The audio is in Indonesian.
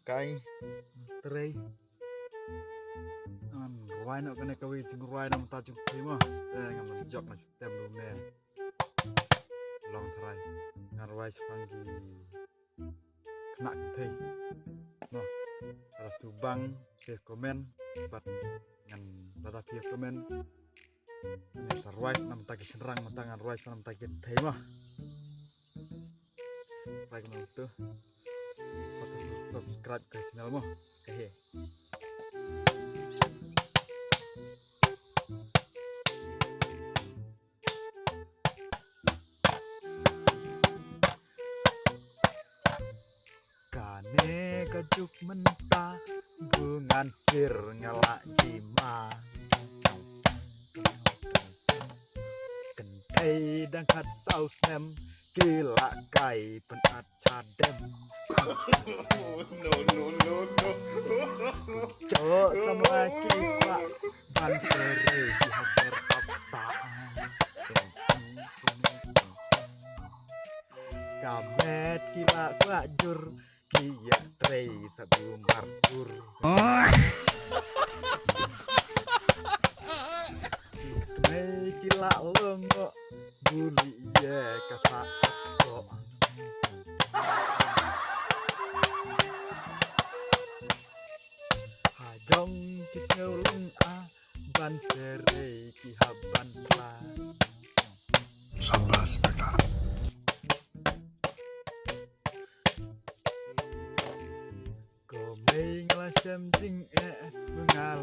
cái tray roi nó cái này cái chừng roi nó ta chừng thế mà ngam mình jok nó tem luôn nè long thay ngan roi sepang di kena thế no ada subang share komen bat ngan tada pia komen ini sarwai nam taki serang mantangan roi nam taki thế mà like nó tuh subscribe ke channel mo hehe kane kajuk mentah bungan cir ngelak jima kentai dangkat saus nem gila kai penat cadem no. cok sama kita ban sere di haber aptaan kamet kila kwajur kia trei sabu markur kene kila longo buli ye kasaat kok hajong kisnulung ban sere ki haban pla Sabas beta. ko mei nglasem jing mengal